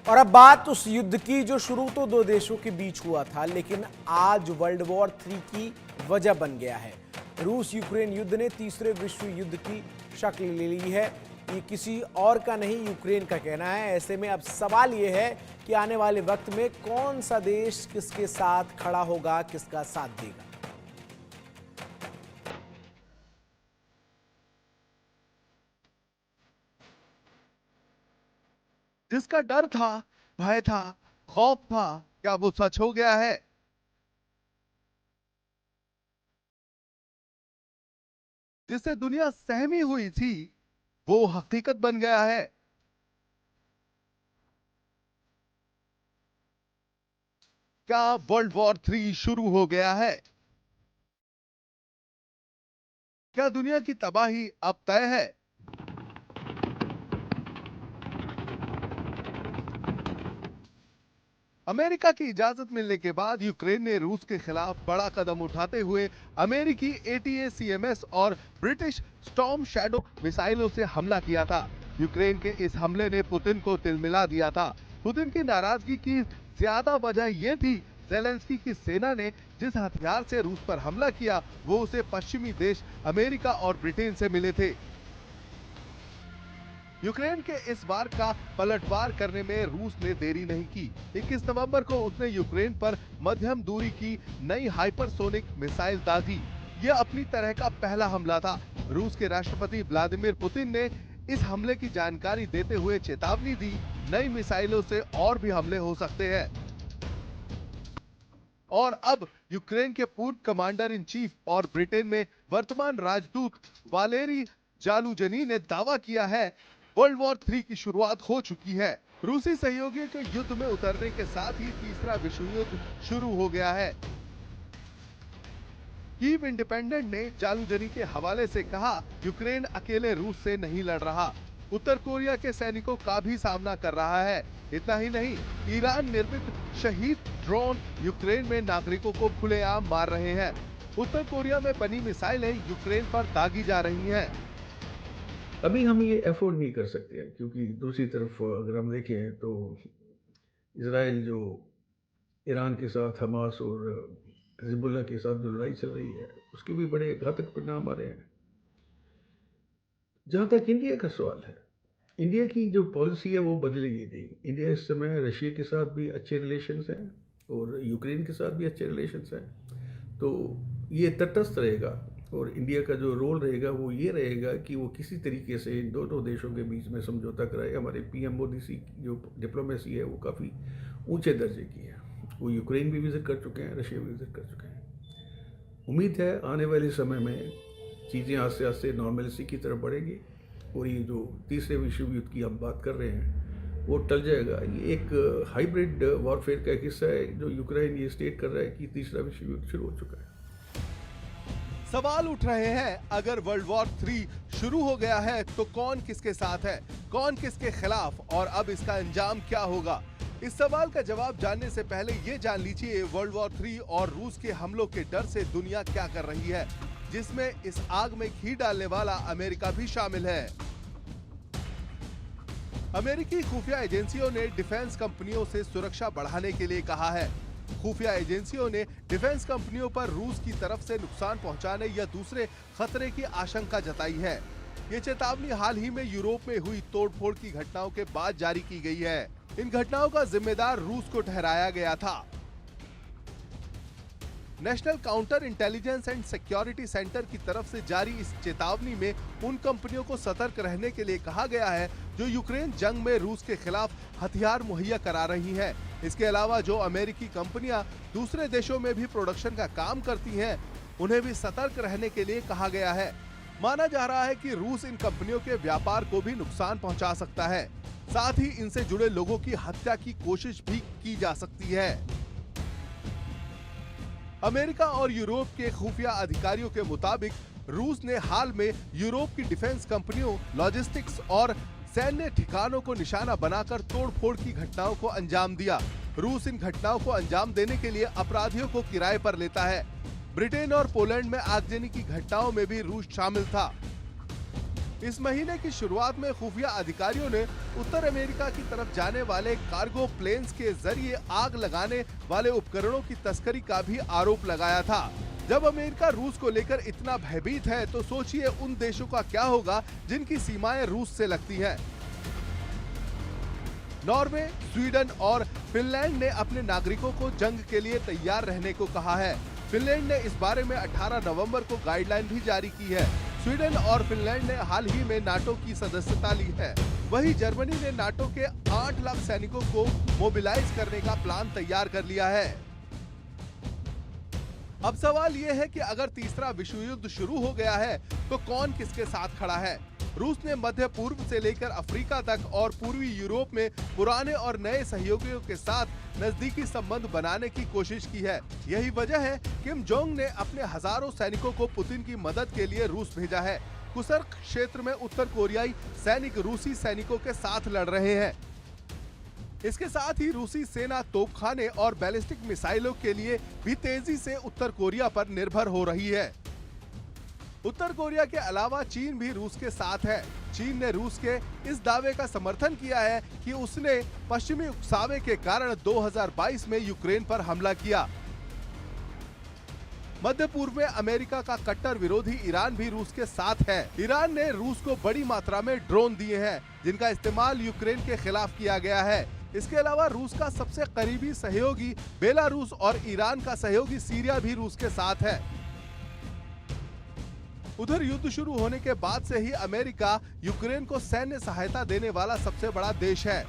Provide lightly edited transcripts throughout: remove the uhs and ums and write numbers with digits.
और अब बात उस युद्ध की जो शुरू तो दो देशों के बीच हुआ था, लेकिन आज वर्ल्ड वॉर 3 की वजह बन गया है। रूस यूक्रेन युद्ध ने तीसरे विश्व युद्ध की शक्ल ले ली है। ये किसी और का नहीं, यूक्रेन का कहना है। ऐसे में अब सवाल ये है कि आने वाले वक्त में कौन सा देश किसके साथ खड़ा होगा, किसका साथ देगा। जिसका डर था, भय था, खौफ था, क्या वो सच हो गया है? जिससे दुनिया सहमी हुई थी, वो हकीकत बन गया है। क्या वर्ल्ड वॉर 3 शुरू हो गया है? क्या दुनिया की तबाही अब तय है? अमेरिका की इजाजत मिलने के बाद यूक्रेन ने रूस के खिलाफ बड़ा कदम उठाते हुए अमेरिकी ATACMS और ब्रिटिश स्टॉर्म शैडो मिसाइलों से हमला किया था। यूक्रेन के इस हमले ने पुतिन को तिलमिला दिया था। पुतिन की नाराजगी की ज्यादा वजह यह थी, जेलेंस्की की सेना ने जिस हथियार से रूस पर हमला किया, वो उसे पश्चिमी देश अमेरिका और ब्रिटेन से मिले थे। यूक्रेन के इस वार का पलटवार करने में रूस ने देरी नहीं की। 21 नवंबर को उसने यूक्रेन पर मध्यम दूरी की नई हाइपरसोनिक मिसाइल दागी। यह अपनी तरह का पहला हमला था। रूस के राष्ट्रपति व्लादिमीर पुतिन ने इस हमले की जानकारी देते हुए चेतावनी दी, नई मिसाइलों से और भी हमले हो सकते हैं। और अब यूक्रेन के पूर्व कमांडर इन चीफ और ब्रिटेन में वर्तमान राजदूत वालेरी जालुजनी ने दावा किया है, वर्ल्ड वॉर 3 की शुरुआत हो चुकी है। रूसी सहयोगियों के युद्ध में उतरने के साथ ही तीसरा विश्व युद्ध शुरू हो गया है। कीव इंडिपेंडेंट ने जालुजनी के हवाले से कहा, यूक्रेन अकेले रूस से नहीं लड़ रहा, उत्तर कोरिया के सैनिकों का भी सामना कर रहा है। इतना ही नहीं, ईरान निर्मित शहीद ड्रोन यूक्रेन में नागरिकों को खुलेआम मार रहे हैं। उत्तर कोरिया में बनी मिसाइलें यूक्रेन पर दागी जा रही हैं। अभी हम ये अफोर्ड नहीं कर सकते हैं, क्योंकि दूसरी तरफ अगर हम देखें तो इसराइल जो ईरान के साथ हमास और हिजबुल्लाह के साथ जो लड़ाई चल रही है, उसके भी बड़े घातक परिणाम आ रहे हैं। जहाँ तक इंडिया का सवाल है, इंडिया की जो पॉलिसी है वो बदलेगी नहीं। इंडिया इस समय रशिया के साथ भी अच्छे रिलेशंस हैं और यूक्रेन के साथ भी अच्छे रिलेशंस हैं, तो ये तटस्थ रहेगा। और इंडिया का जो रोल रहेगा वो ये रहेगा कि वो किसी तरीके से इन दोनों देशों के बीच में समझौता कराए। हमारे PM मोदी की जो डिप्लोमेसी है वो काफ़ी ऊंचे दर्जे की है। वो यूक्रेन भी विज़िट कर चुके हैं, रशिया भी विज़िट कर चुके हैं। उम्मीद है आने वाले समय में चीज़ें आस्ते आस्ते नॉर्मलिसी की तरफ बढ़ेगी और ये जो तीसरे विश्व युद्ध की हम बात कर रहे हैं वो टल जाएगा। ये एक हाइब्रिड वॉरफेयर का एक हिस्सा है जो यूक्रेन ये स्टेट कर रहा है कि तीसरा विश्व युद्ध शुरू हो चुका है। सवाल उठ रहे हैं, अगर वर्ल्ड वॉर 3 शुरू हो गया है तो कौन किसके साथ है, कौन किसके खिलाफ, और अब इसका अंजाम क्या होगा? इस सवाल का जवाब जानने से पहले ये जान लीजिए वर्ल्ड वॉर 3 और रूस के हमलों के डर से दुनिया क्या कर रही है, जिसमें इस आग में घी डालने वाला अमेरिका भी शामिल है। अमेरिकी खुफिया एजेंसियों ने डिफेंस कंपनियों से सुरक्षा बढ़ाने के लिए कहा है। खुफिया एजेंसियों ने डिफेंस कंपनियों पर रूस की तरफ से नुकसान पहुंचाने या दूसरे खतरे की आशंका जताई है। ये चेतावनी हाल ही में यूरोप में हुई तोड़फोड़ की घटनाओं के बाद जारी की गई है। इन घटनाओं का जिम्मेदार रूस को ठहराया गया था। National counter intelligence and security centre की तरफ से जारी इस चेतावनी में उन कंपनियों को सतर्क रहने के लिए कहा गया है जो यूक्रेन जंग में रूस के खिलाफ हथियार मुहैया करा रही हैं। इसके अलावा जो अमेरिकी कंपनियां दूसरे देशों में भी प्रोडक्शन का काम करती हैं, उन्हें भी सतर्क रहने के लिए कहा गया है। माना जा रहा है कि रूस इन कंपनियों के व्यापार को भी नुकसान पहुंचा सकता है, साथ ही इनसे जुड़े लोगों की हत्या की कोशिश भी की जा सकती है। अमेरिका और यूरोप के खुफिया अधिकारियों के मुताबिक रूस ने हाल में यूरोप की डिफेंस कंपनियों, लॉजिस्टिक्स और सैन्य ठिकानों को निशाना बनाकर तोड़फोड़ की घटनाओं को अंजाम दिया। रूस इन घटनाओं को अंजाम देने के लिए अपराधियों को किराए पर लेता है। ब्रिटेन और पोलैंड में आगजनी की घटनाओं में भी रूस शामिल था। इस महीने की शुरुआत में खुफिया अधिकारियों ने उत्तर अमेरिका की तरफ जाने वाले कार्गो प्लेन्स के जरिए आग लगाने वाले उपकरणों की तस्करी का भी आरोप लगाया था। जब अमेरिका रूस को लेकर इतना भयभीत है तो सोचिए उन देशों का क्या होगा जिनकी सीमाएं रूस से लगती हैं। नॉर्वे, स्वीडन और फिनलैंड ने अपने नागरिकों को जंग के लिए तैयार रहने को कहा है। फिनलैंड ने इस बारे में 18 नवंबर को गाइडलाइन भी जारी की है। स्वीडन और फिनलैंड ने हाल ही में नाटो की सदस्यता ली है। वहीं जर्मनी ने नाटो के 8 लाख सैनिकों को मोबिलाइज करने का प्लान तैयार कर लिया है। अब सवाल ये है कि अगर तीसरा विश्व युद्ध शुरू हो गया है तो कौन किसके साथ खड़ा है। रूस ने मध्य पूर्व से लेकर अफ्रीका तक और पूर्वी यूरोप में पुराने और नए सहयोगियों के साथ नजदीकी संबंध बनाने की कोशिश की है। यही वजह है किम जोंग ने अपने हजारों सैनिकों को पुतिन की मदद के लिए रूस भेजा है। कुर्स्क क्षेत्र में उत्तर कोरियाई सैनिक रूसी सैनिकों के साथ लड़ रहे हैं। इसके साथ ही रूसी सेना तोपखाने और बैलिस्टिक मिसाइलों के लिए भी तेजी से उत्तर कोरिया पर निर्भर हो रही है। उत्तर कोरिया के अलावा चीन भी रूस के साथ है। चीन ने रूस के इस दावे का समर्थन किया है कि उसने पश्चिमी उकसावे के कारण 2022 में यूक्रेन पर हमला किया। मध्य पूर्व में अमेरिका का कट्टर विरोधी ईरान भी रूस के साथ है। ईरान ने रूस को बड़ी मात्रा में ड्रोन दिए हैं जिनका इस्तेमाल यूक्रेन के खिलाफ किया गया है। इसके अलावा रूस का सबसे करीबी सहयोगी बेलारूस और ईरान का सहयोगी सीरिया भी रूस के साथ है। उधर युद्ध शुरू होने के बाद से ही अमेरिका यूक्रेन को सैन्य सहायता देने वाला सबसे बड़ा देश है।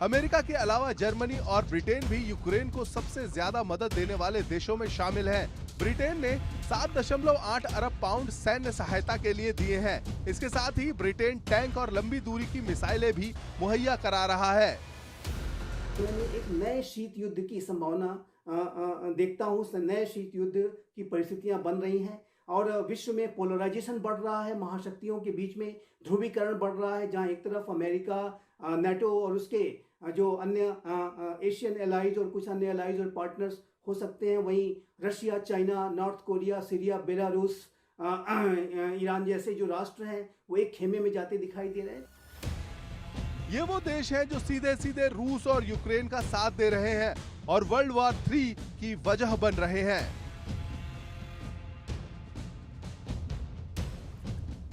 अमेरिका के अलावा जर्मनी और ब्रिटेन भी यूक्रेन को सबसे ज्यादा मदद देने वाले देशों में शामिल हैं। ब्रिटेन ने 7.8 अरब पाउंड सैन्य सहायता के लिए दिए हैं। इसके साथ ही ब्रिटेन टैंक और लंबी दूरी की मिसाइलें भी मुहैया करा रहा है। मैंने एक नए शीत युद्ध की संभावना देखता हूँ। नए शीत युद्ध की परिस्थितियां बन रही हैं और विश्व में पोलराइजेशन बढ़ रहा है। महाशक्तियों के बीच में ध्रुवीकरण बढ़ रहा है, जहां एक तरफ अमेरिका, नाटो और उसके जो अन्य एशियन एलाइज और कुछ अन्य एलाइज और पार्टनर्स हो सकते हैं, वहीं Russia, China, north Korea, Syria, Belarus, Iran जैसे जो राष्ट्र हैं वो एक खेमे में जाते दिखाई दे रहे हैं। ये वो देश हैं जो सीधे सीधे रूस और यूक्रेन का साथ दे रहे हैं और वर्ल्ड वॉर 3 की वजह बन रहे हैं।